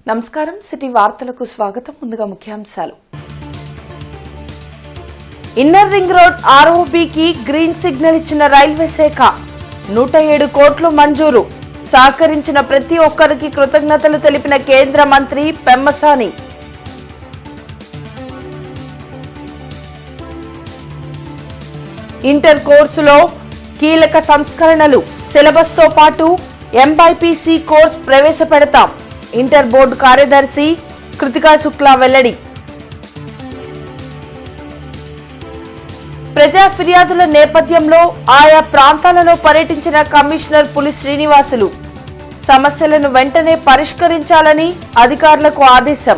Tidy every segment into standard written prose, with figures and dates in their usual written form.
నమస్కారం సిటీ వార్తలకు స్వాగతం. ముందుగా ముఖ్యాంశాలు. ఇన్నర్ రింగ్ రోడ్ ఆర్ఓబీకి గ్రీన్ సిగ్నల్ ఇచ్చిన రైల్వే శాఖ. 107 కోట్లు మంజూరు. సహకరించిన ప్రతి ఒక్కరికి కృతజ్ఞతలు తెలిపిన కేంద్ర మంత్రి పెమ్మసాని. ఇంటర్ కోర్సులో కీలక సంస్కరణలు. సిలబస్ తో పాటు ఎంబైపీసీ కోర్సు ప్రవేశపెడతాం. ఇంటర్ బోర్డు కార్యదర్శి కృతికా శుక్లా వెల్లడి. ప్రజా ఫిర్యాదుల నేపథ్యంలో ఆయా ప్రాంతాలలో పర్యటించిన కమిషనర్ పులి శ్రీనివాసులు. సమస్యలను వెంటనే పరిష్కరించాలని అధికారులకు ఆదేశం.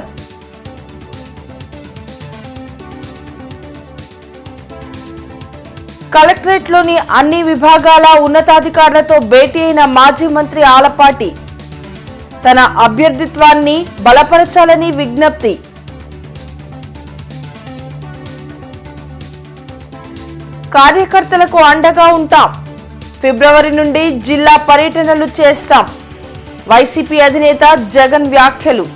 కలెక్టరేట్లోని అన్ని విభాగాల ఉన్నతాధికారులతో భేటీ అయిన మాజీ మంత్రి ఆలపాటి. తన అభ్యర్థిత్వాన్ని బలపరచాలని విజ్ఞప్తి. కార్యకర్తలకు అండగా ఉంటాం. ఫిబ్రవరి నుండి జిల్లా పర్యటనలు చేస్తాం. వైసీపీ అధినేత జగన్ వ్యాఖ్యలు.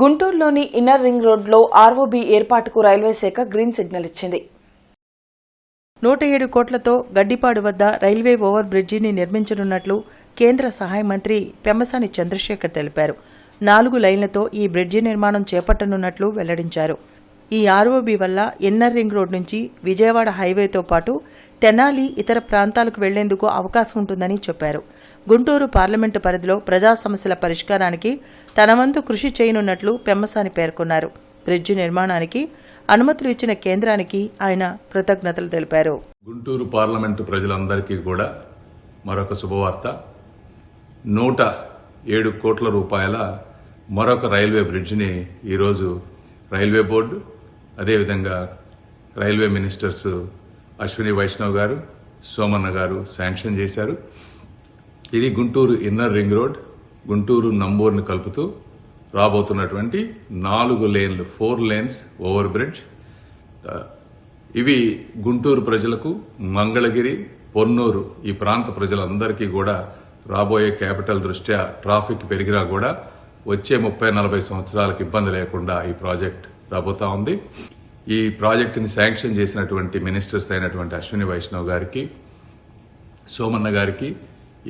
గుంటూరులోని ఇన్నర్ రింగ్ రోడ్లో ఆర్ఓబీ ఏర్పాటుకు రైల్వే శాఖ గ్రీన్ సిగ్నల్ ఇచ్చింది. 107 కోట్లతో గడ్డిపాడు వద్ద రైల్వే ఓవర్ బ్రిడ్జిని నిర్మించనున్నట్లు కేంద్ర సహాయ మంత్రి పెమ్మసాని చంద్రశేఖర్ తెలిపారు. 4 లైన్లతో ఈ బ్రిడ్జి నిర్మాణం చేపట్టనున్నట్లు వెల్లడించారు. ఈ ఆర్ఓబీ వల్ల ఇన్నర్ రింగ్ రోడ్ నుంచి విజయవాడ హైవేతో పాటు తెనాలి ఇతర ప్రాంతాలకు వెళ్లేందుకు అవకాశం ఉంటుందని చెప్పారు. గుంటూరు పార్లమెంటు పరిధిలో ప్రజా సమస్యల పరిష్కారానికి తన వంతు కృషి చేయనున్నట్లు పెమ్మసాని పేర్కొన్నారు. బ్రిడ్జి నిర్మాణానికి అనుమతులు ఇచ్చిన కేంద్రానికి ఆయన కృతజ్ఞతలు తెలిపారు. గుంటూరు పార్లమెంటు ప్రజలందరికీ కూడా మరొక శుభవార్త. 107 కోట్ల రూపాయల మరొక రైల్వే బ్రిడ్జిని ఈరోజు రైల్వే బోర్డు, అదేవిధంగా రైల్వే మినిస్టర్స్ అశ్విని వైష్ణవ్ గారు, సోమన్న గారు శాంక్షన్ చేశారు. ఇది Guntur inner ring road, Guntur నంబూరుని కలుపుతూ రాబోతున్నటువంటి 4 లేన్లు 4 లేన్స్ ఓవర్ బ్రిడ్జ్. ఇవి గుంటూరు ప్రజలకు, మంగళగిరి, పొన్నూరు ఈ ప్రాంత ప్రజలందరికీ కూడా రాబోయే క్యాపిటల్ దృష్ట్యా ట్రాఫిక్ పెరిగినా కూడా వచ్చే 30-40 సంవత్సరాలకు ఇబ్బంది లేకుండా ఈ ప్రాజెక్ట్ రాబోతా ఉంది. ఈ ప్రాజెక్టుని శాంక్షన్ చేసినటువంటి మినిస్టర్స్ అయినటువంటి అశ్విని వైష్ణవ్ గారికి, సోమన్న గారికి,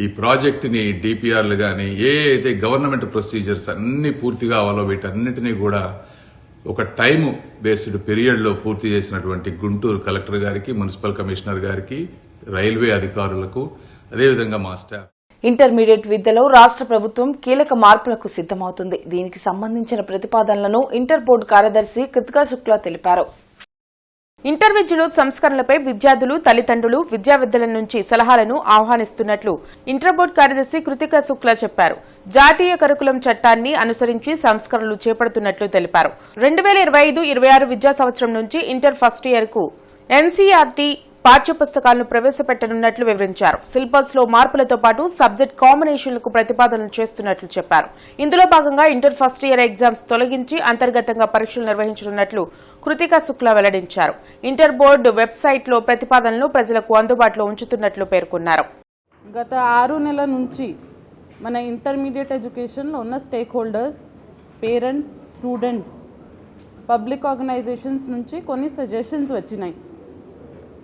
ఈ ప్రాజెక్టుని డిపిఆర్లు కానీ ఏ అయితే గవర్నమెంట్ ప్రొసీజర్స్ అన్ని పూర్తి కావాలో వీటన్నిటినీ కూడా ఒక టైము బేస్డ్ పీరియడ్లో పూర్తి చేసినటువంటి గుంటూరు కలెక్టర్ గారికి, మున్సిపల్ కమిషనర్ గారికి, రైల్వే అధికారులకు, అదేవిధంగా మా స్టాఫ్. ఇంటర్మీడియట్ విద్యలో రాష్ట్ర ప్రభుత్వం కీలక మార్పులకు సిద్దమవుతుంది. దీనికి సంబంధించిన ప్రతిపాదనలను ఇంటర్ బోర్డు కార్యదర్శి కృతికా శుక్లా తెలిపారు. ఇంటర్ విద్యలో సంస్కరణలపై విద్యార్థులు, తల్లిదండ్రులు, విద్యావేత్తల నుంచి సలహాలను ఆహ్వానిస్తున్నట్లు ఇంటర్ బోర్డు కార్యదర్శి కృతికా శుక్లా చెప్పారు. జాతీయ కరికులం చట్టాన్ని అనుసరించి సంస్కరణలు చేపడుతున్నట్లు తెలిపారు. 2025-26 విద్యా సంవత్సరం నుంచి ఇంటర్ ఫస్ట్ ఇయర్ కు ఎన్సీఆర్టీ పాఠ్యపుస్తకాలను ప్రవేశపెట్టనున్నట్లు వివరించారు. సిలబస్ లో మార్పులతో పాటు సబ్జెక్ట్ కాంబినేషన్లకు ప్రతిపాదనలు చేస్తున్నట్లు చెప్పారు. ఇందులో భాగంగా ఇంటర్ ఫస్ట్ ఇయర్ ఎగ్జామ్స్ తొలగించి అంతర్గతంగా పరీక్షలు నిర్వహించనున్నట్లు కృతికా శుక్లా వెల్లడించారు. ఇంటర్ బోర్డు వెబ్సైట్ లో ప్రతిపాదనలు ప్రజలకు అందుబాటులో ఉంచుతున్నట్లు పేర్కొన్నారు. గత 6 నెలల నుంచి మన ఇంటర్మీడియట్ ఎడ్యుకేషన్లో ఉన్న stakeholders, parents, students, public organisations నుంచి కొన్ని సజెషన్స్ వచ్చినాయి.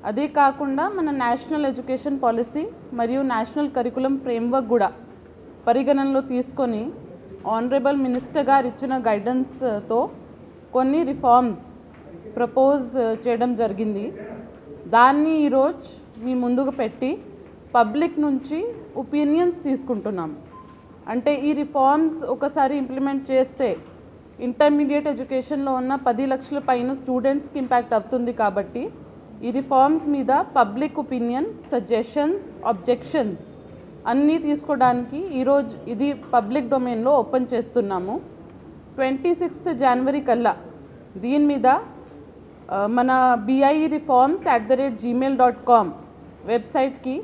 అదే కాకుండా మన నేషనల్ ఎడ్యుకేషన్ పాలసీ మరియు నేషనల్ కరికులం ఫ్రేమ్వర్క్ కూడా పరిగణనలో తీసుకొని ఆనరబుల్ మినిస్టర్ గారు ఇచ్చిన గైడెన్స్తో కొన్ని రిఫార్మ్స్ ప్రపోజ్ చేయడం జరిగింది. దాన్ని ఈరోజు మీ ముందుకు పెట్టి పబ్లిక్ నుంచి ఒపీనియన్స్ తీసుకుంటున్నాం. అంటే ఈ రిఫార్మ్స్ ఒకసారి ఇంప్లిమెంట్ చేస్తే ఇంటర్మీడియట్ ఎడ్యుకేషన్లో ఉన్న 10 లక్షల పైన స్టూడెంట్స్కి ఇంపాక్ట్ అవుతుంది. కాబట్టి ఈ రిఫార్మ్స్ మీద పబ్లిక్ ఒపీనియన్, సజెషన్స్, ఆబ్జెక్షన్స్ అన్నీ తీసుకోవడానికి ఈరోజు ఇది పబ్లిక్ డొమైన్లో ఓపెన్ చేస్తున్నాము. 26 జనవరి కల్లా దీని మీద మన BIEreforms@gmail.com వెబ్సైట్కి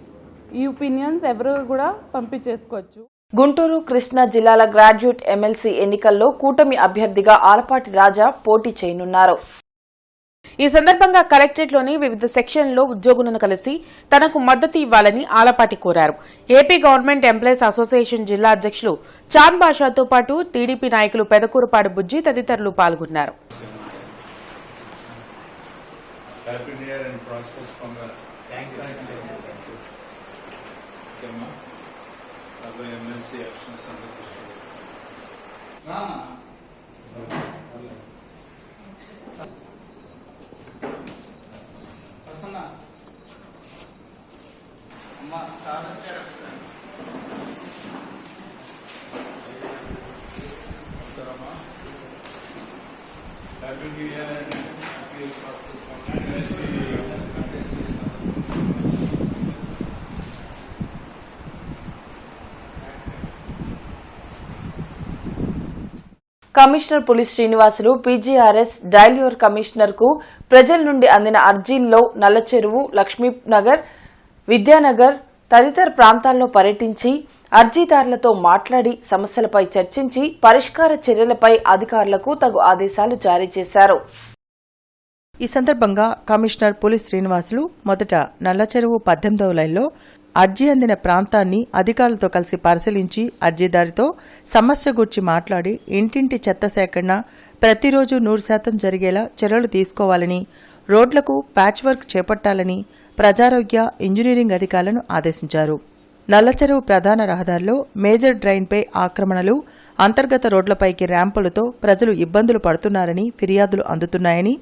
ఈ ఒపీనియన్స్ ఎవరు కూడా పంపించేసుకోవచ్చు. గుంటూరు, కృష్ణా జిల్లాల గ్రాడ్యుయేట్ ఎమ్మెల్సీ ఎన్నికల్లో కూటమి అభ్యర్థిగా ఆలపాటి రాజా పోటీ చేయనున్నారు. ఈ సందర్భంగా కలెక్టరేట్లోని వివిధ సెక్షన్లలో ఉద్యోగులను కలిసి తనకు మద్దతు ఇవ్వాలని ఆలపాటి కోరారు. ఏపీ గవర్నమెంట్ ఎంప్లాయీస్ అసోసియేషన్ జిల్లా అధ్యక్షులు చాంద్ బాషాతో పాటు టీడీపీ నాయకులు పెదకూరపాడు బుజ్జి తదితరులు పాల్గొన్నారు. కమిషనర్ పులి శ్రీనివాసులు పీజీఆర్ఎస్ డైల్యూర్ కమిషనర్ కు ప్రజల నుండి అందిన అర్జీల్లో నల్లచెరువు, లక్ష్మీనగర్, విద్యానగర్ తదితర ప్రాంతాల్లో పర్యటించి అర్జీదారులతో మాట్లాడి సమస్యలపై చర్చించి పరిష్కార చర్యలపై అధికారులకు తగు ఆదేశాలు జారీ చేశారు. ఈ సందర్భంగా కమిషనర్ పులి శ్రీనివాసులు మొదట నల్లచెరువు 18వ లైన్లో అర్జీ అందిన ప్రాంతాన్ని అధికారులతో కలిసి పరిశీలించి అర్జీదారితో సమస్య గురించి మాట్లాడి ఇంటింటి చెత్త సేకరణ ప్రతిరోజు 100% జరిగేలా చర్యలు తీసుకోవాలని, రోడ్లకు ప్యాచ్ వర్క్ చేపట్టాలని ప్రజారోగ్య, ఇంజనీరింగ్ అధికారులను ఆదేశించారు. నల్లచెరువు ప్రధాన రహదారిలో మేజర్ డ్రైన్పై ఆక్రమణలు, అంతర్గత రోడ్లపైకి ర్యాంపులతో ప్రజలు ఇబ్బందులు పడుతున్నారని ఫిర్యాదులు అందుతున్నాయని,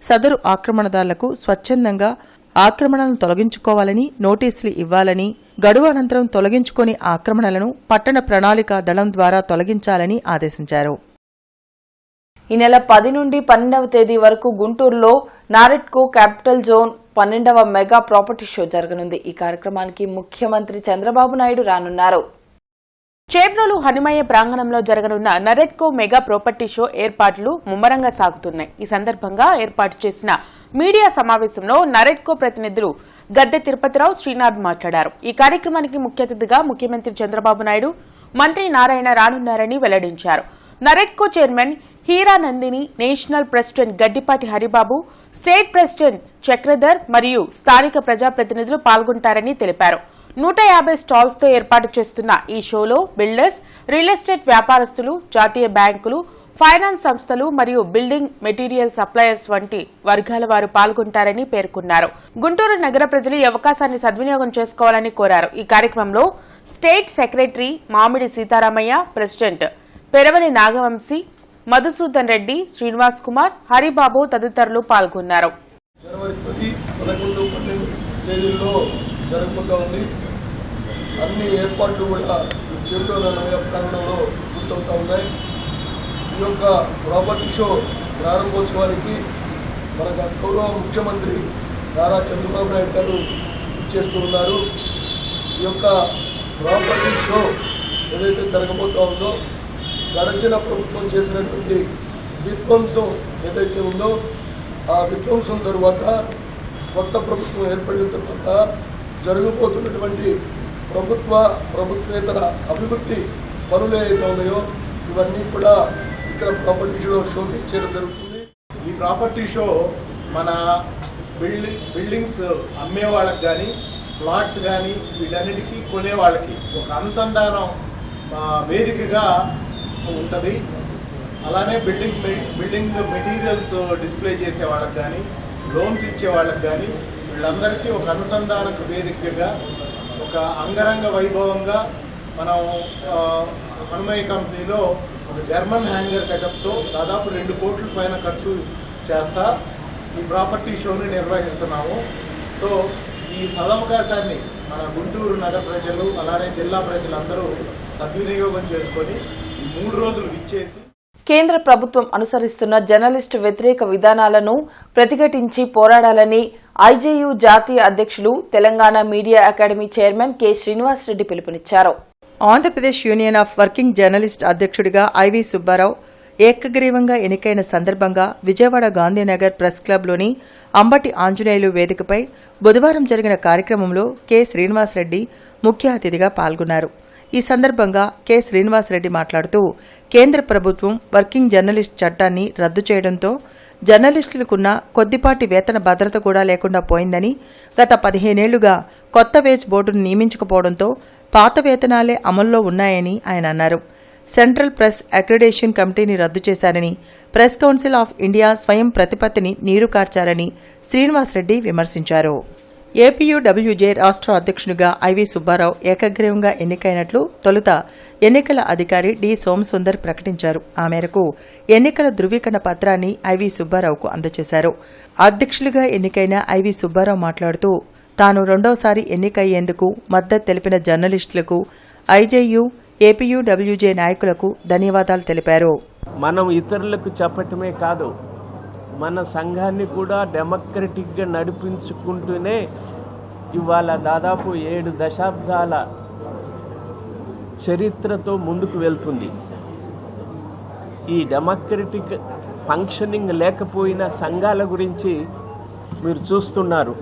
సదరు ఆక్రమణదారులకు స్వచ్ఛందంగా ఆక్రమణలను తొలగించుకోవాలని నోటీసులు ఇవ్వాలని, గడువు అనంతరం తొలగించుకుని ఆక్రమణలను పట్టణ ప్రణాళిక దళం ద్వారా తొలగించాలని ఆదేశించారు. ఈ నెల 10 నుండి 12వ తేదీ వరకు గుంటూరులో నారెడ్కో క్యాపిటల్ జోన్ 12వ మెగా ప్రాపర్టీ షో జరగనుంది. ఈ కార్యక్రమానికి ముఖ్యమంత్రి చంద్రబాబు నాయుడు రానున్నారు. చేబ్రోలు హనుమయ్య ప్రాంగణంలో జరగనున్న నరెడ్కో మెగా ప్రాపర్టీ షో ఏర్పాట్లు ముమ్మరంగా సాగుతున్నాయి. ఈ సందర్భంగా ఏర్పాటు చేసిన మీడియా సమావేశంలో నరెడ్కో ప్రతినిధులు గద్దె తిరుపతిరావు, శ్రీనాథ్ మాట్లాడారు. ఈ కార్యక్రమానికి ముఖ్య అతిథిగా ముఖ్యమంత్రి చంద్రబాబు నాయుడు, మంత్రి నారాయణ రానున్నారని వెల్లడించారు. NAREDCO chairman Hiranandani, national president Gaddipati Haribabu, state president Chakradhar మరియు స్థానిక ప్రజాప్రతినిధులు పాల్గొంటారని తెలిపారు. 150 స్టాల్స్ తో ఏర్పాటు చేస్తున్న ఈ షోలో బిల్డర్స్, రియల్ ఎస్టేట్ వ్యాపారస్తులు, జాతీయ బ్యాంకులు, ఫైనాన్స్ సంస్థలు మరియు బిల్డింగ్ మెటీరియల్ సప్లయర్స్ వంటి వర్గాల వారు పాల్గొంటారని పేర్కొన్నారు. గుంటూరు నగర ప్రజలు ఈ అవకాశాన్ని సద్వినియోగం చేసుకోవాలని కోరారు. ఈ కార్యక్రమంలో స్టేట్ సెక్రటరీ మామిడి సీతారామయ్య, ప్రెసిడెంట్ పెరవలి నాగవంశీ, మధుసూదన్ రెడ్డి, శ్రీనివాస్ కుమార్, హరిబాబు తదితరులు పాల్గొన్నారు. జనవరి 10, 11, 12 తేదీల్లో జరగబోతా ఉంది. అన్ని ఏర్పాట్లు కూడా చేబ్రోలు హనుమయ్య ప్రాంగణంలో పూర్తవుతా ఉన్నాయి. ఈ యొక్క ప్రాపర్టీ షో ప్రారంభోత్సవానికి మన గౌరవ ముఖ్యమంత్రి నారా చంద్రబాబు నాయుడు గారు ఇచ్చేస్తూ ఉన్నారు. ఈ యొక్క ప్రాపర్టీ షో ఏదైతే జరగబోతా ఉందో, గడచిన ప్రభుత్వం చేసినటువంటి విధ్వంసం ఏదైతే ఉందో ఆ విధ్వంసం తరువాత కొత్త ప్రభుత్వం ఏర్పడిన తర్వాత జరగబోతున్నటువంటి ప్రభుత్వేతర అభివృద్ధి పనులు ఏదైతే ఉన్నాయో ఇవన్నీ కూడా ఇక్కడ ప్రాపర్టీ షోలో షోకేస్ చేయడం జరుగుతుంది. ఈ ప్రాపర్టీ షో మన బిల్డింగ్స్ అమ్మే వాళ్ళకి కానీ, ప్లాట్స్ కానీ, వీటన్నిటికీ కొనే వాళ్ళకి ఒక అనుసంధానం వేదికగా ఉంటుంది. అలానే బిల్డింగ్ మెటీరియల్స్ డిస్ప్లే చేసే వాళ్ళకి కానీ, లోన్స్ ఇచ్చే వాళ్ళకి కానీ వీళ్ళందరికీ ఒక అనుసంధానకు వేదికగా, ఒక అంగరంగ వైభవంగా మనం హనుమయ్య కంపెనీలో ఒక జర్మన్ హ్యాంగర్ సెటప్తో దాదాపు 2 కోట్ల పైన ఖర్చు చేస్తా ఈ ప్రాపర్టీ షోని నిర్వహిస్తున్నాము. సో ఈ సదవకాశాన్ని మన గుంటూరు నగర ప్రజలు అలానే జిల్లా ప్రజలందరూ సద్వినియోగం చేసుకొని ఈ 3 రోజులు ఇచ్చేసి కేంద్ర ప్రభుత్వం అనుసరిస్తున్న జర్నలిస్టు వ్యతిరేక విధానాలను ప్రతిఘటించి పోరాడాలని ఐజేయూ జాతీయ అధ్యక్షులు, Telangana media academy chairman K Srinivasa Reddy పిలుపునిచ్చారు. Andhra Pradesh union of working journalist అధ్యక్షుడిగా ఐవి సుబ్బారావు ఏకగ్రీవంగా ఎన్నికైన సందర్భంగా విజయవాడ గాంధీనగర్ ప్రెస్ క్లబ్లోని అంబటి ఆంజనేయులు వేదికపై బుధవారం జరిగిన కార్యక్రమంలో కె శ్రీనివాసరెడ్డి ముఖ్య అతిథిగా పాల్గొన్నారు. ఈ సందర్భంగా కె శ్రీనివాసరెడ్డి మాట్లాడుతూ కేంద్ర ప్రభుత్వం వర్కింగ్ జర్నలిస్ట్ చట్టాన్ని రద్దు చేయడంతో జర్నలిస్టులకున్న కొద్దిపాటి వేతన భద్రత కూడా లేకుండా పోయిందని, గత 15 ఏళ్లుగా కొత్త వేజ్ బోర్డును నియమించకపోవడంతో పాత వేతనాలే అమల్లో ఉన్నాయని ఆయన అన్నారు. సెంట్రల్ ప్రెస్ అక్రిడేషన్ కమిటీని రద్దు చేశారని, ప్రెస్ కౌన్సిల్ ఆఫ్ ఇండియా స్వయం ప్రతిపత్తిని నీరు కార్చారని శ్రీనివాసరెడ్డి విమర్శించారు. ఏపీయూడబ్ల్యూజే రాష్ట్ర అధ్యక్షునిగా ఐవి సుబ్బారావు ఏకగ్రీవంగా ఎన్నికైనట్లు తొలుత ఎన్నికల అధికారి డి సోమసుందర్ ప్రకటించారు. ఆ మేరకు ఎన్నికల ధృవీకరణ పత్రాన్ని ఐవి సుబ్బారావుకు అందజేశారు. అధ్యక్షులుగా ఎన్నికైన ఐవి సుబ్బారావు మాట్లాడుతూ తాను రెండోసారి ఎన్నికయ్యేందుకు మద్దతు తెలిపిన జర్నలిస్టులకు, ఐజేయూ, ఏపీయూడబ్ల్యూజే నాయకులకు ధన్యవాదాలు తెలిపారు. మనం ఇతరులకు చెప్పటమే కాదు, మన సంఘాన్ని కూడా డెమోక్రటిక్గా నడిపించుకుంటూనే ఇవాళ దాదాపు 7 దశాబ్దాల చరిత్రతో ముందుకు వెళ్తుంది. ఈ డెమోక్రటిక్ ఫంక్షనింగ్ లేకపోయిన సంఘాల గురించి మీరు చూస్తున్నారు,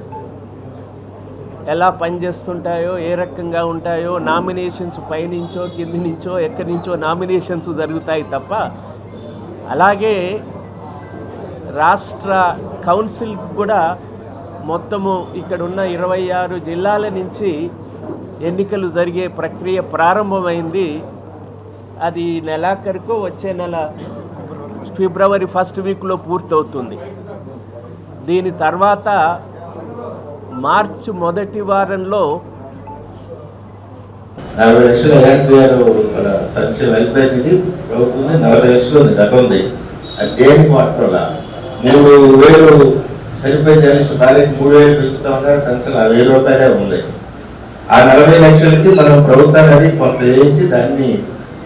ఎలా పనిచేస్తుంటాయో, ఏ రకంగా ఉంటాయో. నామినేషన్స్ పైనుంచో కింది నుంచో ఎక్కడి నుంచో నామినేషన్స్ జరుగుతాయి తప్ప, అలాగే రాష్ట్ర కౌన్సిల్ కూడా మొత్తము ఇక్కడున్న 26 జిల్లాల నుంచి ఎన్నికలు జరిగే ప్రక్రియ ప్రారంభమైంది. అది నెలాఖరుకు వచ్చే నెల ఫిబ్రవరి 1st వీక్లో పూర్తవుతుంది. దీని తర్వాత మార్చి మొదటి వారంలో 40 లక్షల ఎలాంటివారు ఇక్కడ సంక్షేమ వెల్ఫేర్ నిధి ప్రభుత్వం 40 లక్షలు ఉంది, గత ఉంది. అది దేనికి వాడుకోవాలా? 3,000 చనిపోయిన జర్నలిస్ట్ భార్యకి 3,000 పిలుస్తూ ఉన్నారు, పెన్షన్ 1000 రూపాయలే ఉంది. ఆ 40 లక్షలకి మనం ప్రభుత్వాన్ని కొంత వేయించి దాన్ని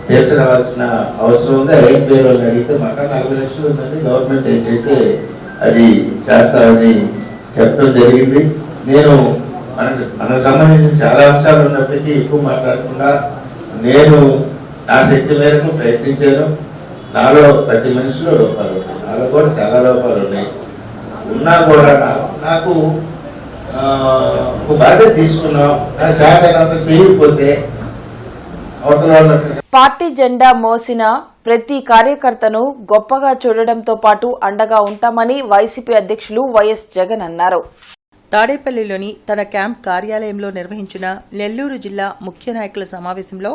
తీసుకురావాల్సిన అవసరం ఉంది. 5,000 వాళ్ళని అడిగితే మాకు 40 లక్షలు ఉందండి, గవర్నమెంట్ ఏంటైతే అది చేస్తారని చెప్పడం జరిగింది. నేను మనకు సంబంధించిన చాలా అంశాలు ఉన్నప్పటికీ ఎక్కువ మాట్లాడకుండా నేను నా శక్తి మేరకు ప్రయత్నించాను. నాలో ప్రతి మనిషిలో లోపాలు ఉన్నాయి, నాలో కూడా చాలా లోపాలు ఉన్నాయి. ఉన్నా కూడా నాకు ఒక బాధ్యత తీసుకున్నాం. నా చేత చేయకపోతే అవతల పార్టీ జెండా మోసిన ప్రతి కార్యకర్తను గొప్పగా చూడడంతో పాటు అండగా ఉంటామని వైసీపీ అధ్యక్షులు వైఎస్ జగన్ అన్నారు. తాడేపల్లిలోని తన క్యాంప్ కార్యాలయంలో నిర్వహించిన నెల్లూరు జిల్లా ముఖ్య నాయకుల సమావేశంలో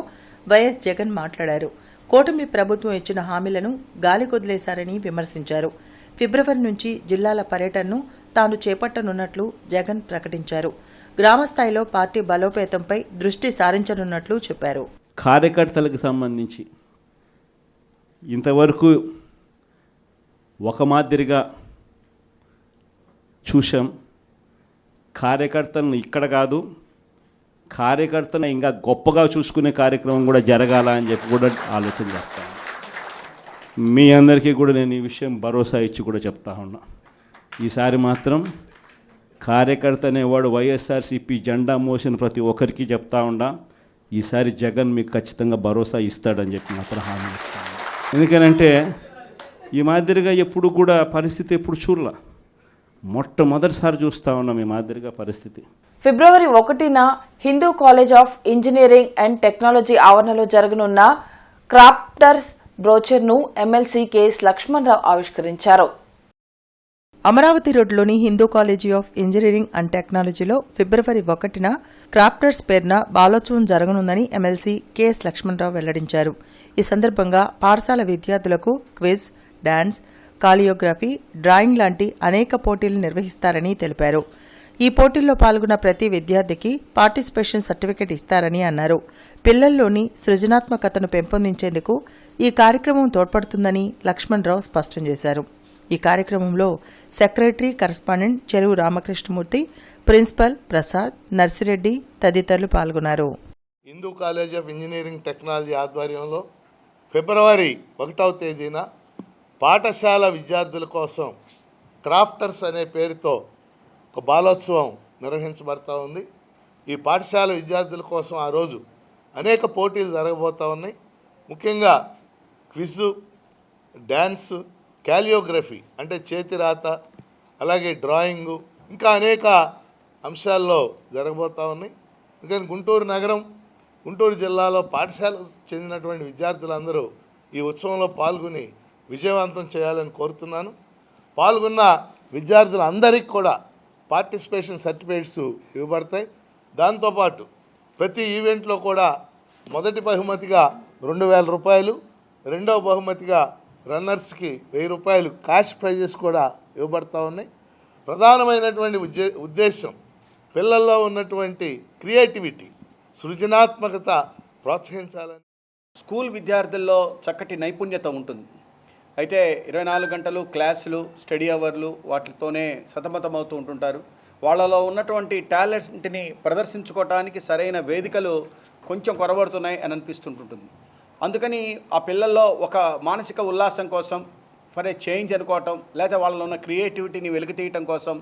వైఎస్ జగన్ మాట్లాడారు. కూటమి ప్రభుత్వం ఇచ్చిన హామీలను గాలికొదిలేశారని విమర్శించారు. ఫిబ్రవరి నుంచి జిల్లాల పర్యటనను తాను చేపట్టనున్నట్లు జగన్ ప్రకటించారు. గ్రామస్థాయిలో పార్టీ బలోపేతంపై దృష్టి సారించనున్నట్లు చెప్పారు. కార్యకర్తలకు సంబంధించి ఇంతవరకు ఒక మాదిరిగా చూశాం. కార్యకర్తలను ఇక్కడ కాదు, కార్యకర్తను ఇంకా గొప్పగా చూసుకునే కార్యక్రమం కూడా జరగాల అని చెప్పి కూడా ఆలోచన చేస్తాను. మీ అందరికీ కూడా నేను ఈ విషయం భరోసా ఇచ్చి కూడా చెప్తా ఉన్నా. ఈసారి మాత్రం కార్యకర్త అనేవాడు వైఎస్ఆర్సీపీ జెండా మోసిన ప్రతి ఒక్కరికి చెప్తా ఉన్నా, ఈసారి జగన్ మీకు ఖచ్చితంగా భరోసా ఇస్తాడని చెప్పి మాత్రం హామీ ఇస్తాను. ఎందుకనంటే ఈ మాదిరిగా ఎప్పుడు కూడా పరిస్థితి ఎప్పుడు చూడలా, మొట్టమొదటిసారి చూస్తూ ఉన్నాం ఈ మాదిరిగా పరిస్థితి. ఫిబ్రవరి 1న Hindu college of engineering and technology ఆవరణలో జరగనున్న క్రాఫ్టర్స్ బ్రోచర్ను ఎమ్మెల్సీ కెఎస్ లక్ష్మణరావు ఆవిష్కరించారు. అమరావతి రోడ్లోని Hindu college of engineering and టెక్నాలజీలో ఫిబ్రవరి 1న క్రాఫ్టర్స్ పేరున బాలోత్సవం జరగనుందని ఎమ్మెల్సీ కెఎస్ లక్ష్మణరావు వెల్లడించారు. ఈ సందర్భంగా పాఠశాల విద్యార్థులకు క్విజ్, డాన్స్, కాలియోగ్రఫీ, డ్రాయింగ్ లాంటి అనేక పోటీలు నిర్వహిస్తారని తెలిపారు. ఈ పోటీల్లో పాల్గొన్న ప్రతి విద్యార్థికి పార్టిసిపేషన్ సర్టిఫికెట్ ఇస్తారని అన్నారు. పిల్లల్లోని సృజనాత్మకతను పెంపొందించేందుకు ఈ కార్యక్రమం తోడ్పడుతుందని లక్ష్మణరావు స్పష్టం చేశారు. ఈ కార్యక్రమంలో సెక్రటరీ కరస్పాండెంట్ చెరువు రామకృష్ణమూర్తి, ప్రిన్సిపల్ ప్రసాద్, నర్సిరెడ్డి తదితరులు పాల్గొన్నారు. Hindu college of engineering technology ఆధ్వర్యంలో ఫిబ్రవరి 1వ తేదీన పాఠశాల విద్యార్థుల కోసం క్రాఫ్టర్స్ అనే పేరుతో ఒక బాలోత్సవం నిర్వహించబడతా ఉంది. ఈ పాఠశాల విద్యార్థుల కోసం ఆ రోజు అనేక పోటీలు జరగబోతూ ఉన్నాయి. ముఖ్యంగా క్విజ్, డ్యాన్స్, కాలియోగ్రఫీ అంటే చేతిరాత, అలాగే డ్రాయింగు, ఇంకా అనేక అంశాల్లో జరగబోతూ ఉన్నాయి. ఎందుకంటే గుంటూరు నగరం గుంటూరు జిల్లాలో పాఠశాలకు చెందినటువంటి విద్యార్థులందరూ ఈ ఉత్సవంలో పాల్గొని విజయవంతం చేయాలని కోరుతున్నాను. పాల్గొన్న విద్యార్థులందరికీ కూడా పార్టిసిపేషన్ సర్టిఫికేట్స్ ఇవ్వబడతాయి. దాంతోపాటు ప్రతి ఈవెంట్లో కూడా మొదటి బహుమతిగా 2,000 రూపాయలు, రెండవ బహుమతిగా రన్నర్స్కి 1000 రూపాయలు క్యాష్ ప్రైజెస్ కూడా ఇవ్వబడతా ఉన్నాయి. ప్రధానమైనటువంటి ఉద్దేశం పిల్లల్లో ఉన్నటువంటి క్రియేటివిటీ, సృజనాత్మకత ప్రోత్సహించాలని. స్కూల్ విద్యార్థుల్లో చక్కటి నైపుణ్యత ఉంటుంది. అయితే 24 గంటలు క్లాసులు, స్టడీ అవర్లు వాటితోనే సతమతమవుతూ ఉంటుంటారు. వాళ్ళలో ఉన్నటువంటి టాలెంట్ని ప్రదర్శించుకోవడానికి సరైన వేదికలు కొంచెం కొరబడుతున్నాయి అని అనిపిస్తుంటుంది. అందుకని ఆ పిల్లల్లో ఒక మానసిక ఉల్లాసం కోసం, ఫర్ ఏ చేంజ్ అనుకోవటం, లేదా వాళ్ళలో ఉన్న క్రియేటివిటీని వెలికితీయటం కోసం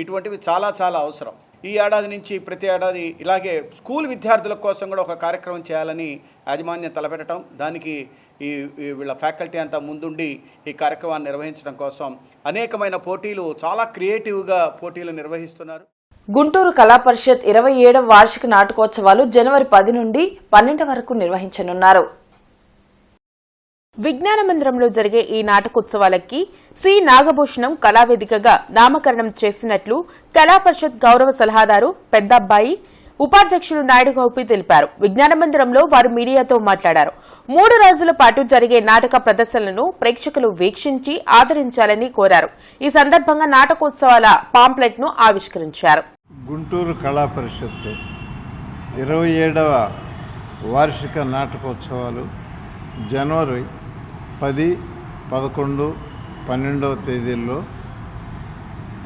ఇటువంటివి చాలా చాలా అవసరం. ఈ ఏడాది నుంచి ప్రతి ఏడాది ఇలాగే స్కూల్ విద్యార్థుల కోసం కూడా ఒక కార్యక్రమం చేయాలని యాజమాన్యం తలపెట్టడం, దానికి వీళ్ళ ఫ్యాకల్టీ అంతా ముందుండి ఈ కార్యక్రమాన్ని నిర్వహించడం కోసం అనేకమైన పోటీలు, చాలా క్రియేటివ్గా పోటీలు నిర్వహిస్తున్నారు. గుంటూరు కళా పరిషత్ 27వ వార్షిక నాటకోత్సవాలు జనవరి 10 నుండి 12 వరకు నిర్వహించనున్నారు. విజ్ఞాన మందిరంలో జరిగే ఈ నాటకోత్సవాలకి సి నాగభూషణం కళావేదికగా నామకరణం చేసినట్లు కళా పరిషత్ గౌరవ సలహాదారు పెద్దబ్బాయి, ఉపాధ్యక్షులు నాయుడు గౌపి తెలిపారు. విజ్ఞాన మందిరంలో వారు మీడియాతో మాట్లాడారు. 3 రోజుల పాటు జరిగే నాటక ప్రదర్శనలను ప్రేక్షకులు వీక్షించి ఆదరించాలని కోరారు. ఈ సందర్భంగా నాటకోత్సవాల పాంప్లెట్ ను ఆవిష్కరించారు. గుంటూరు కళా పరిషత్ 27వ వార్షిక నాటకోత్సవాలు జనవరి 10, 11, 12వ తేదీల్లో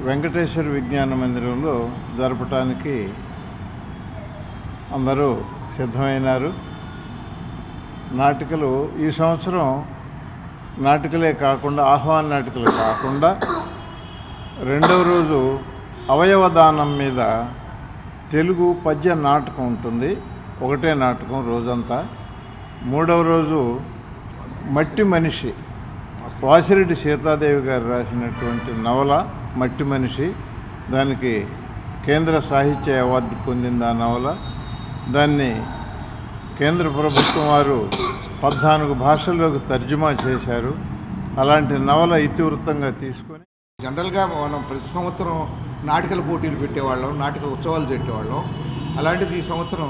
వెంకటేశ్వర విజ్ఞాన మందిరంలో జరపటానికి అందరూ సిద్ధమైనారు. నాటికలు ఈ సంవత్సరం నాటికలే కాకుండా, ఆహ్వాన నాటికలు కాకుండా, రెండవ రోజు అవయవదానం మీద తెలుగు పద్య నాటకం ఉంటుంది. ఒకటే నాటకం రోజంతా. మూడవ రోజు మట్టి మనిషి, వాసిరెడ్డి సీతాదేవి గారు రాసినటువంటి నవల మట్టి మనిషి. దానికి కేంద్ర సాహిత్య అవార్డు పొందింది ఆ నవల. దాన్ని కేంద్ర ప్రభుత్వం వారు 14 భాషల్లోకి తర్జుమా చేశారు. అలాంటి నవల ఇతివృత్తంగా తీసుకొని జనరల్గా మనం ప్రతి సంవత్సరం నాటికల పోటీలు పెట్టేవాళ్ళం, నాటికల ఉత్సవాలు పెట్టేవాళ్ళం. అలాంటిది ఈ సంవత్సరం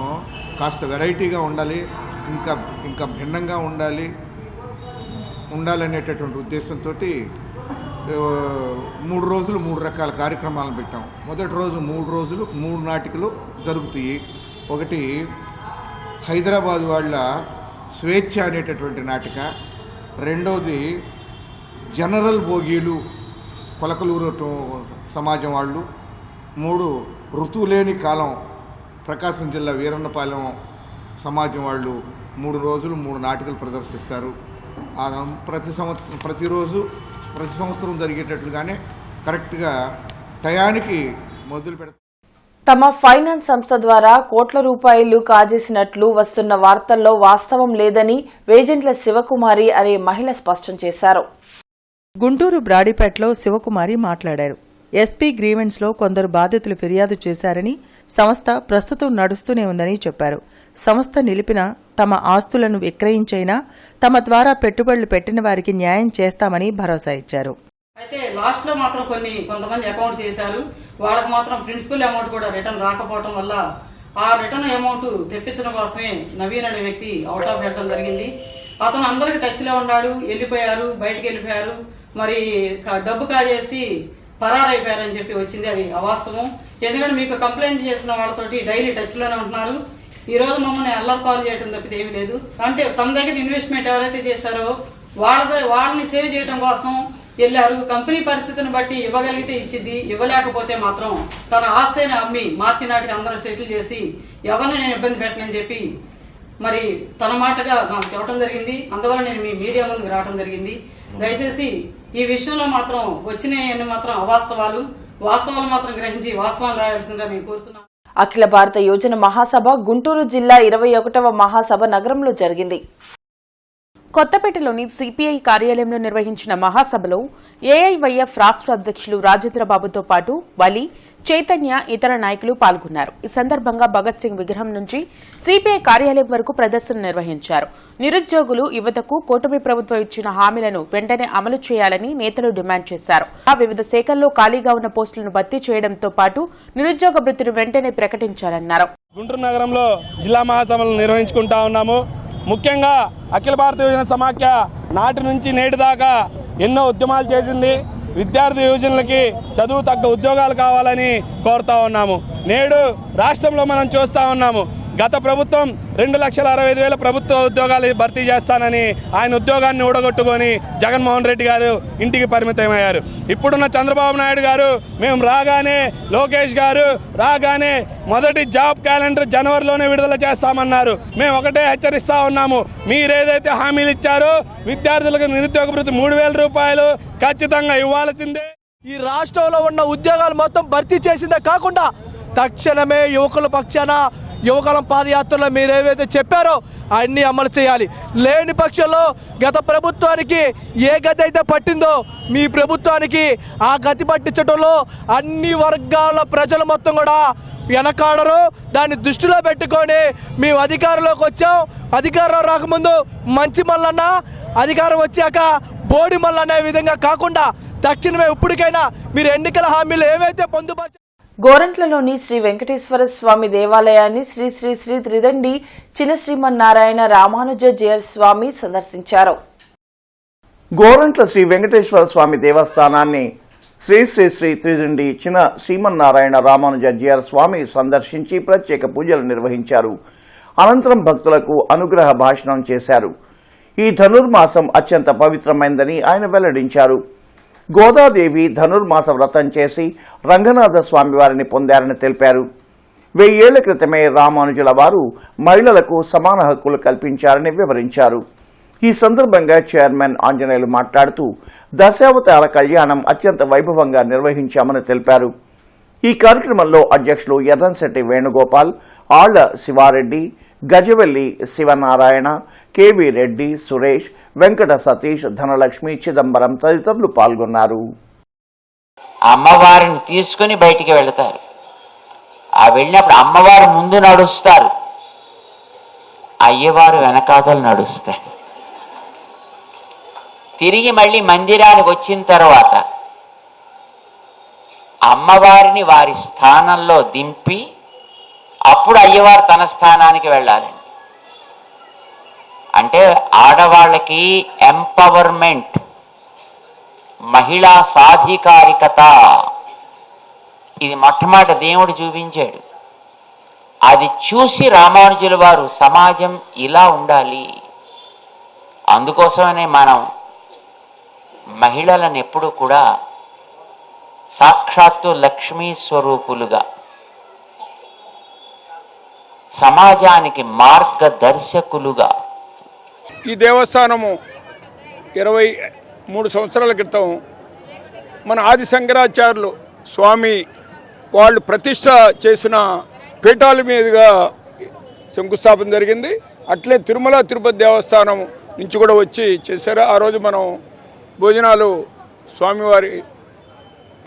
కాస్త వెరైటీగా ఉండాలి, ఇంకా భిన్నంగా ఉండాలనేటటువంటి ఉద్దేశంతో 3 రోజులు 3 రకాల కార్యక్రమాలను పెట్టాం. మొదటి రోజు 3 రోజులు 3 నాటికలు జరుగుతాయి. ఒకటి హైదరాబాద్ వాళ్ళ స్వేచ్ఛ అనేటటువంటి నాటిక, రెండవది జనరల్ భోగీలు కొలకలూరు సమాజం వాళ్ళు, 3 ఋతువులేని కాలం ప్రకాశం జిల్లా వీరన్నపాలెం సమాజం వాళ్ళు 3 రోజులు 3 నాటికలు ప్రదర్శిస్తారు. ప్రతి సంవత్సరం జరిగేటట్లుగానే కరెక్ట్గా టయానికి మొదలు పెడతారు. తమ ఫైనాన్స్ సంస్థ ద్వారా కోట్ల రూపాయలు కాజేసినట్లు వస్తున్న వార్తల్లో వాస్తవం లేదని వేజెంట్ల శివకుమారి అనే మహిళ స్పష్టం చేశారు. గుంటూరు బ్రాడీపేటలో శివకుమారి మాట్లాడారు. ఎస్పీ గ్రీవెన్స్లో కొందరు బాధితులు ఫిర్యాదు చేశారని, సంస్థ ప్రస్తుతం నడుస్తూనే ఉందని చెప్పారు. సంస్థ నిలిపిన తమ ఆస్తులను విక్రయించైనా తమ ద్వారా పెట్టుబడులు పెట్టిన వారికి న్యాయం చేస్తామని భరోసా ఇచ్చారు. అయితే లాస్ట్లో మాత్రం కొంతమంది అకౌంట్స్ చేశారు. వాళ్ళకి మాత్రం ప్రిన్సిపల్ అమౌంట్ కూడా రిటర్న్ రాకపోవడం వల్ల ఆ రిటర్న్ అమౌంట్ తెప్పించడం కోసమే నవీన్ అనే వ్యక్తి అవుట్ ఆఫ్ వెళ్ళడం జరిగింది. అతను అందరికి టచ్ లో ఉన్నాడు, వెళ్ళిపోయారు, బయటకు వెళ్ళిపోయారు. మరి డబ్బు కాజేసి పరారైపోయారని చెప్పి వచ్చింది. అది అవాస్తవం. ఎందుకంటే మీకు కంప్లైంట్ చేసిన వాళ్ళతోటి డైలీ టచ్ లోనే ఉంటున్నారు. ఈ రోజు మమ్మల్ని అల్లరి పాలు చేయడం తప్పితే ఏమీ లేదు. అంటే తమ దగ్గర ఇన్వెస్ట్మెంట్ ఎవరైతే చేశారో వాళ్ళని సేవ్ చేయడం కోసం వెళ్లారు. కంపెనీ పరిస్థితిని బట్టి ఇవ్వగలిగితే ఇచ్చింది, ఇవ్వలేకపోతే మాత్రం తన ఆస్తిని అమ్మి మార్చి నాటికి అందరూ సెటిల్ చేసి ఎవరిని నేను ఇబ్బంది పెట్టనని చెప్పి మరి తన మాటగా నాకు చెప్పడం జరిగింది. అందువల్ల నేను మీ మీడియా ముందుకు రావడం జరిగింది. దయచేసి ఈ విషయంలో మాత్రం వచ్చినాయన్ని మాత్రం అవాస్తవాలు, వాస్తవాలు మాత్రం గ్రహించి వాస్తవాలు రాయాల్సిందిగా నేను కోరుతున్నాను. అఖిల భారత యోజన మహాసభ గుంటూరు జిల్లా 21వ మహాసభ నగరంలో జరిగింది. కొత్తపేటలోని సిపిఐ కార్యాలయంలో నిర్వహించిన మహాసభలో ఏఐవైఎఫ్ రాష్ట్ర అధ్యక్షులు రాజేంద్రబాబుతో పాటు వలి, చైతన్య ఇతర నాయకులు పాల్గొన్నారు. ఈ సందర్భంగా భగత్ సింగ్ విగ్రహం నుంచి సిపిఐ కార్యాలయం వరకు ప్రదర్శన నిర్వహించారు. నిరుద్యోగులు, యువతకు కూటమి ప్రభుత్వం ఇచ్చిన హామీలను వెంటనే అమలు చేయాలని నేతలు డిమాండ్ చేశారు. వివిధ శాఖల్లో ఖాళీగా ఉన్న పోస్టులను భర్తీ చేయడంతో పాటు నిరుద్యోగ భృతిని వెంటనే ప్రకటించాలన్నారు. గుంటూరు నగరంలో జిల్లా మహాసభలు నిర్వహించుకుంటా ఉన్నాము. ముఖ్యంగా అఖిల భారత యువజన సమాఖ్య నాటి నుంచి నేటి దాకా ఎన్నో ఉద్యమాలు చేసింది. విద్యార్థి యువజనులకి చదువు తగ్గ ఉద్యోగాలు కావాలని కోరుతా ఉన్నాము. నేడు రాష్ట్రంలో మనం చూస్తూ ఉన్నాము, గత ప్రభుత్వం 2,65,000 ప్రభుత్వ ఉద్యోగాలు భర్తీ చేస్తానని ఆయన ఉద్యోగాన్ని ఊడగొట్టుకొని జగన్మోహన్ రెడ్డి గారు ఇంటికి పరిమితమయ్యారు. ఇప్పుడున్న చంద్రబాబు నాయుడు గారు మేము రాగానే, లోకేష్ గారు రాగానే మొదటి జాబ్ క్యాలెండర్ జనవరిలోనే విడుదల చేస్తామన్నారు. మేము ఒకటే హెచ్చరిస్తూ ఉన్నాము, మీరేదైతే హామీలు ఇచ్చారో విద్యార్థులకు నిరుద్యోగ భృతి 3,000 రూపాయలు ఖచ్చితంగా ఇవ్వాల్సిందే. ఈ రాష్ట్రంలో ఉన్న ఉద్యోగాలు మొత్తం భర్తీ చేసిందే కాకుండా తక్షణమే యువకుల పక్షాన యువకాలం పాదయాత్రలో మీరేవైతే చెప్పారో అన్నీ అమలు చేయాలి. లేని పక్షంలో గత ప్రభుత్వానికి ఏ గతి అయితే పట్టిందో మీ ప్రభుత్వానికి ఆ గతి పట్టించడంలో అన్ని వర్గాల ప్రజలు మొత్తం కూడా వెనకాడరు. దాన్ని దృష్టిలో పెట్టుకొని మేము అధికారంలోకి వచ్చాం. అధికారంలో రాకముందు మంచి మల్లన్న, అధికారం వచ్చాక బోడి మల్లన్న అనే విధంగా కాకుండా తక్షణమే ఇప్పటికైనా మీరు ఎన్నికల హామీలు ఏవైతే పొందుపరిచారో. గోరంట్లలోని శ్రీ వెంకటేశ్వర స్వామి దేవాలయాన్ని శ్రీ శ్రీ శ్రీ త్రిదండి చిన్న శ్రీమన్నారాయణ రామానుజ జీయర్ స్వామి సందర్శించారు. గోరంట్ల శ్రీ వెంకటేశ్వర స్వామి దేవస్థానాన్ని శ్రీ శ్రీ శ్రీ త్రిదండి చిన్న శ్రీమన్నారాయణ రామానుజ జీయర్ స్వామి సందర్శించి ప్రత్యేక పూజలు నిర్వహించారు. అనంతరం భక్తులకు అనుగ్రహ భాషణం చేశారు. ఈ ధనుర్మాసం అత్యంత పవిత్రమైందని ఆయన వెల్లడించారు. గోదాదేవి ధనుర్మాస వ్రతం చేసి రంగనాథ స్వామి వారిని పొందారని తెలిపారు. 1000 ఏళ్ల క్రితమే రామానుజుల వారు మహిళలకు సమాన హక్కులు కల్పించారని వివరించారు. ఈ సందర్భంగా చైర్మన్ ఆంజనేయులు మాట్లాడుతూ దశావతార కళ్యాణం అత్యంత వైభవంగా నిర్వహించామని తెలిపారు. ఈ కార్యక్రమంలో అధ్యక్షులు ఎర్రంశెట్టి వేణుగోపాల్, ఆళ్ల శివారెడ్డి, గజవెల్లి శివనారాయణ, కేవీ రెడ్డి, సురేష్, వెంకట సతీష్, ధనలక్ష్మి, చిదంబరం తదితరులు పాల్గొన్నారు. అమ్మవారిని తీసుకుని బయటికి వెళతారు. ఆ వెళ్ళినప్పుడు అమ్మవారు ముందు నడుస్తారు, అయ్యవారు వెనకాతలు నడుస్తారు. తిరిగి మళ్ళీ మందిరానికి వచ్చిన తర్వాత అమ్మవారిని వారి స్థానంలో దింపి అప్పుడు అయ్యవారు తన స్థానానికి వెళ్ళాలి. అంటే ఆడవాళ్ళకి ఎంపవర్మెంట్, మహిళా సాధికారికత, ఇది మొట్టమొదటి దేవుడు చూపించాడు. అది చూసి రామానుజుల వారు సమాజం ఇలా ఉండాలి, అందుకోసమనే మనం మహిళలను ఎప్పుడూ కూడా సాక్షాత్తు లక్ష్మీ స్వరూపులుగా, సమాజానికి మార్గదర్శకులుగా. ఈ దేవస్థానము 23 సంవత్సరాల క్రితం మన ఆది శంకరాచార్యులు స్వామి వాళ్ళు ప్రతిష్ట చేసిన పీఠాల మీదుగా శంకుస్థాపన జరిగింది. అట్లే తిరుమల తిరుపతి దేవస్థానం నుంచి కూడా వచ్చి చేశారు. ఆ రోజు మనం భోజనాలు స్వామివారి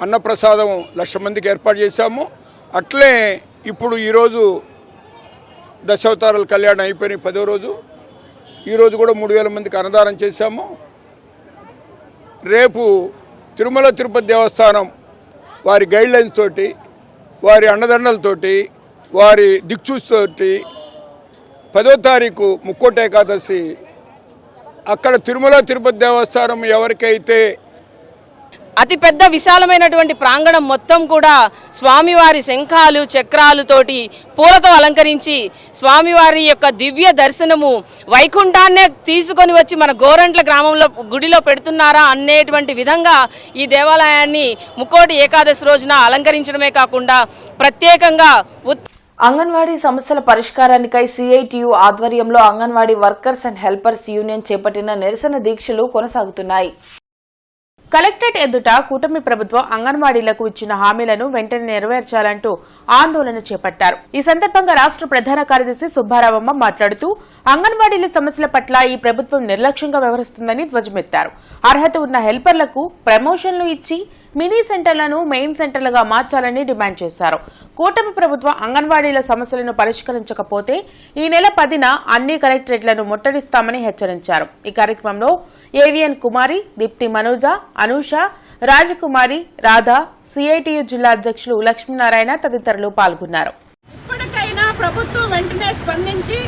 అన్నప్రసాదం 1,00,000 మందికి ఏర్పాటు చేశాము. అట్లే ఇప్పుడు ఈరోజు దశావతారాల కళ్యాణం అయిపోయినాయి 10వ రోజు. ఈరోజు కూడా 3,000 మందికి అన్నదానం చేశాము. రేపు తిరుమల తిరుపతి దేవస్థానం వారి గైడ్లైన్స్ తోటి, వారి అండదండలతోటి, వారి దిక్చూస్తోటి 10వ తారీఖు ముక్కోటి ఏకాదశి అక్కడ తిరుమల తిరుపతి దేవస్థానం ఎవరికైతే అతిపెద్ద విశాలమైనటువంటి ప్రాంగణం మొత్తం కూడా స్వామివారి శంఖాలు చక్రాలతోటి పూలతో అలంకరించి స్వామివారి యొక్క దివ్య దర్శనము వైకుంఠాన్నే తీసుకొని వచ్చి మన గోరంట్ల గ్రామంలో గుడిలో పెడుతున్నారా అనేటువంటి విధంగా ఈ దేవాలయాన్ని ముక్కోటి ఏకాదశి రోజున అలంకరించడమే కాకుండా ప్రత్యేకంగా అంగన్వాడీ సమస్యల పరిష్కారానికై సిఐటియు ఆధ్వర్యంలో anganwadi workers and helpers union చేపట్టిన నిరసన దీక్షలు కొనసాగుతున్నాయి. కలెక్టరేట్ ఎదుట కూటమి ప్రభుత్వం అంగన్వాడీలకు ఇచ్చిన హామీలను వెంటనే నెరవేర్చాలంటూ ఆందోళన చేపట్టారు. ఈ సందర్భంగా రాష్ట్ర ప్రధాన కార్యదర్శి సుబ్బారావమ్మ మాట్లాడుతూ అంగన్వాడీల సమస్యల పట్ల ఈ ప్రభుత్వం నిర్లక్ష్యంగా వ్యవహరిస్తుందని ధ్వజమెత్తారు. అర్హత ఉన్న హెల్పర్లకు ప్రమోషన్లు ఇచ్చి మినీ సెంటర్లను మెయిన్ సెంటర్లుగా మార్చాలని డిమాండ్ చేశారు. కూటమి ప్రభుత్వం అంగన్వాడీల సమస్యలను పరిష్కరించకపోతే ఈ నెల 10న అన్ని కలెక్టరేట్లను ముట్టడిస్తామని హెచ్చరించారు. ఈ కార్యక్రమంలో ఏవిఎన్ కుమారి, దీప్తి మనోజ, అనూష, రాజకుమారి, రాధా, సిఐటియు జిల్లా అధ్యక్షులు లక్ష్మీనారాయణ తదితరులు పాల్గొన్నారు. ఇప్పటికైనా ప్రభుత్వం వెంటనే స్పందించి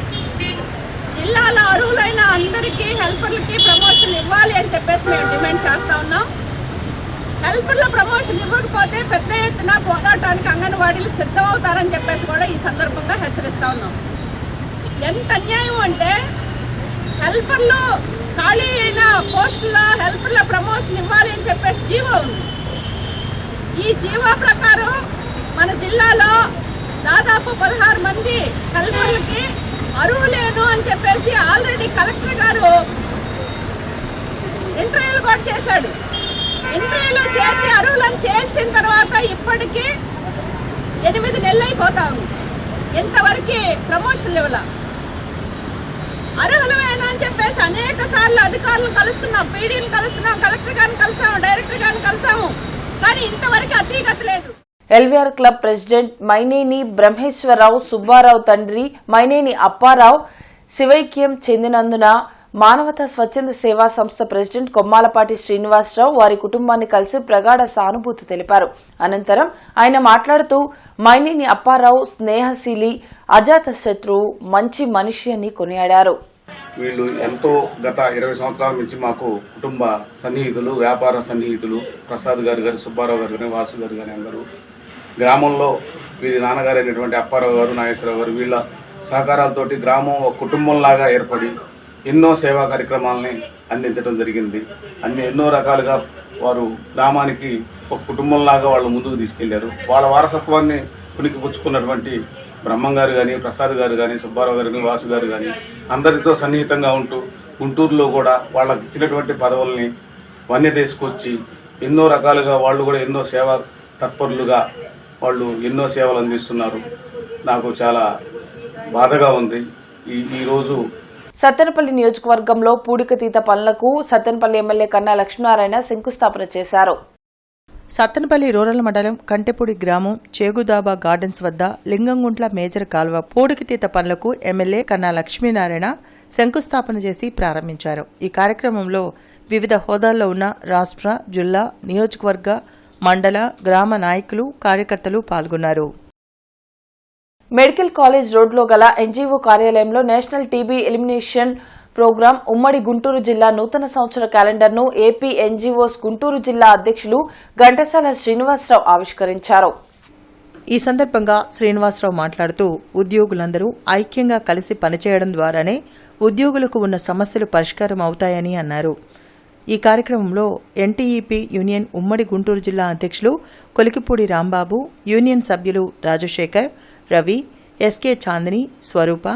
జిల్లాలో అర్హులైన అందరికీ హెల్పర్లకి ప్రమోషన్ ఇవ్వాలి అని చెప్పేసి మేము డిమాండ్ చేస్తా ఉన్నాం. హెల్పర్ల ప్రమోషన్ ఇవ్వకపోతే పెద్ద ఎత్తున పోరాటానికి అంగన్వాడీలు సిద్ధమవుతారని చెప్పేసి కూడా ఈ సందర్భంగా హెచ్చరిస్తా ఉన్నాం. ఎంత అన్యాయం అంటే హెల్పర్లు ఖాళీ అయిన పోస్టుల్లో హెల్పర్ల ప్రమోషన్ ఇవ్వాలి అని చెప్పేసి జీవో ఉంది. ఈ జీవో ప్రకారం మన జిల్లాలో దాదాపు 16 మంది హెల్పర్లకి అరువు లేదు అని చెప్పేసి ఆల్రెడీ కలెక్టర్ గారు ఇంటర్వ్యూలు కూడా చేశాడు. ఇంటర్వ్యూలు చేసి అర్హులను తేల్చిన తర్వాత ఇప్పటికీ 8 నెలలు అయిపోతా ఉంది. ఇంతవరకు ప్రమోషన్లు ఇవ్వాల. అర్హులమేనా అని చెప్పేసి అనేక సార్లు అధికారులను కలుస్తున్నాం, పీడీలు కలుస్తున్నాం, కలెక్టర్ గారిని కలిసాము, డైరెక్టర్ గారిని కలిసాము, కానీ ఇంతవరకు అతీగతి లేదు. LVR club president Myneni Brahmeswara Rao Subbarao తండ్రి మైనేని అప్పారావు శివైక్యం చెందినందున మానవతా స్వచ్ఛంద సేవా సంస్థ ప్రెసిడెంట్ కొమ్మాలపాటి శ్రీనివాసరావు వారి కుటుంబాన్ని కలిసి ప్రగాఢ సానుభూతి తెలిపారు. అనంతరం ఆయన మాట్లాడుతూ మైనేని అప్పారావు స్నేహశీలి, అజాత శత్రువు, మంచి మనిషి అని కొనియాడారు. వీళ్ళు ఎంతో గత 20 సంవత్సరాల నుంచి మాకు కుటుంబ సన్నిహితులు, వ్యాపార సన్నిహితులు. ప్రసాద్ గారు కానీ, సుబ్బారావు గారు కానీ, వాసు గారు కానీ అందరూ గ్రామంలో వీరి నాన్నగారు అయినటువంటి అప్పారావు గారు, నాగేశ్వరరావు గారు వీళ్ళ సహకారాలతోటి గ్రామం ఒక కుటుంబంలాగా ఏర్పడి ఎన్నో సేవా కార్యక్రమాలని అందించడం జరిగింది. ఎన్నో రకాలుగా వారు గ్రామానికి ఒక కుటుంబంలాగా వాళ్ళు ముందుకు తీసుకెళ్లారు. వాళ్ళ వారసత్వాన్ని పుణికిపుచ్చుకున్నటువంటి బ్రహ్మం గారు కానీ, ప్రసాద్ గారు కానీ, సుబ్బారావు గారు కానీ, వాసు గారు కానీ అందరితో సన్నిహితంగా ఉంటూ గుంటూరులో కూడా వాళ్ళకి ఇచ్చినటువంటి పదవుల్ని వన్య తీసుకొచ్చి ఎన్నో రకాలుగా వాళ్ళు కూడా ఎన్నో సేవా తత్పరులుగా వాళ్ళు ఎన్నో సేవలు అందిస్తున్నారు. నాకు చాలా బాధగా ఉంది. ఈరోజు సత్తెనపల్లి నియోజకవర్గంలో పూడికతీత పనులకు సత్తెనపల్లి ఎమ్మెల్యే కన్నా లక్ష్మీనారాయణ శంకుస్థాపన చేశారు. సత్తెనపల్లి రూరల్ మండలం కంటెపూడి గ్రామం చేగుదాబా గార్డెన్స్ వద్ద లింగంగుంట్ల మేజర్ కాల్వ పూడికతీత పనులకు ఎమ్మెల్యే కన్నా లక్ష్మీనారాయణ శంకుస్థాపన చేసి ప్రారంభించారు. ఈ కార్యక్రమంలో వివిధ హోదాల్లో ఉన్న రాష్ట్ర, జిల్లా, నియోజకవర్గ, మండల, గ్రామ నాయకులు, కార్యకర్తలు పాల్గొన్నారు. మెడికల్ కాలేజ్ రోడ్లో గల ఎన్జీఓ కార్యాలయంలో నేషనల్ టీబీ ఎలిమినేషన్ ప్రోగ్రాం ఉమ్మడి గుంటూరు జిల్లా నూతన సంవత్సర క్యాలెండర్ను ఏపీ ఎన్జీఓస్ గుంటూరు జిల్లా అధ్యక్షులు ఘంటసాల శ్రీనివాసరావు ఆవిష్కరించారు. ఈ సందర్భంగా శ్రీనివాసరావు మాట్లాడుతూ ఉద్యోగులందరూ ఐక్యంగా కలిసి పనిచేయడం ద్వారానే ఉద్యోగులకు ఉన్న సమస్యలు పరిష్కారం అవుతాయని అన్నారు. ఈ కార్యక్రమంలో ఎన్టీఈపీ యూనియన్ ఉమ్మడి గుంటూరు జిల్లా అధ్యక్షులు కొలికిపూడి రాంబాబు, యూనియన్ సభ్యులు రాజశేఖర్, రవి, ఎస్కే చాందిని, స్వరూప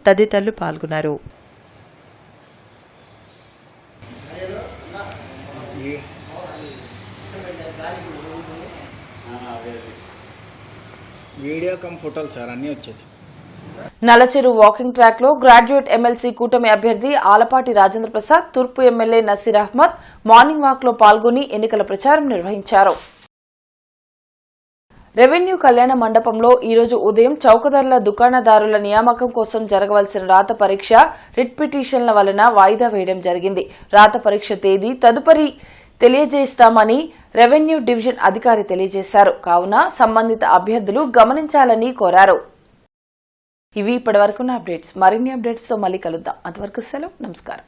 తదితరులు పాల్గొన్నారు. వీడియో కమ్ ఫోటోలు సార్ అన్నీ వచ్చేసి. నల్లచెరు వాకింగ్ ట్రాక్ లో గ్రాడ్యుయేట్ ఎమ్మెల్సీ కూటమి అభ్యర్థి ఆలపాటి రాజేంద్ర ప్రసాద్, తూర్పు MLA Naseer Ahmed morning walk లో పాల్గొని ఎన్నికల ప్రచారం నిర్వహించారు. రెవెన్యూ కళ్యాణ మండపంలో ఈరోజు ఉదయం చౌకధరల దుకాణదారుల నియామకం కోసం జరగవలసిన రాత పరీక్ష రిట్ పిటిషన్ల వలన వాయిదా వేయడం జరిగింది. రాత పరీక్ష తేదీ తదుపరి తెలియజేస్తామని రెవెన్యూ డివిజన్ అధికారి తెలియజేశారు. కావున సంబంధిత అభ్యర్థులు గమనించాలని కోరారు. ఇవి ఇప్పటివరకున్న అప్డేట్స్. మరిన్ని అప్డేట్స్ తో మళ్ళీ కలుద్దాం. అంతవరకు సెలవు. నమస్కారం.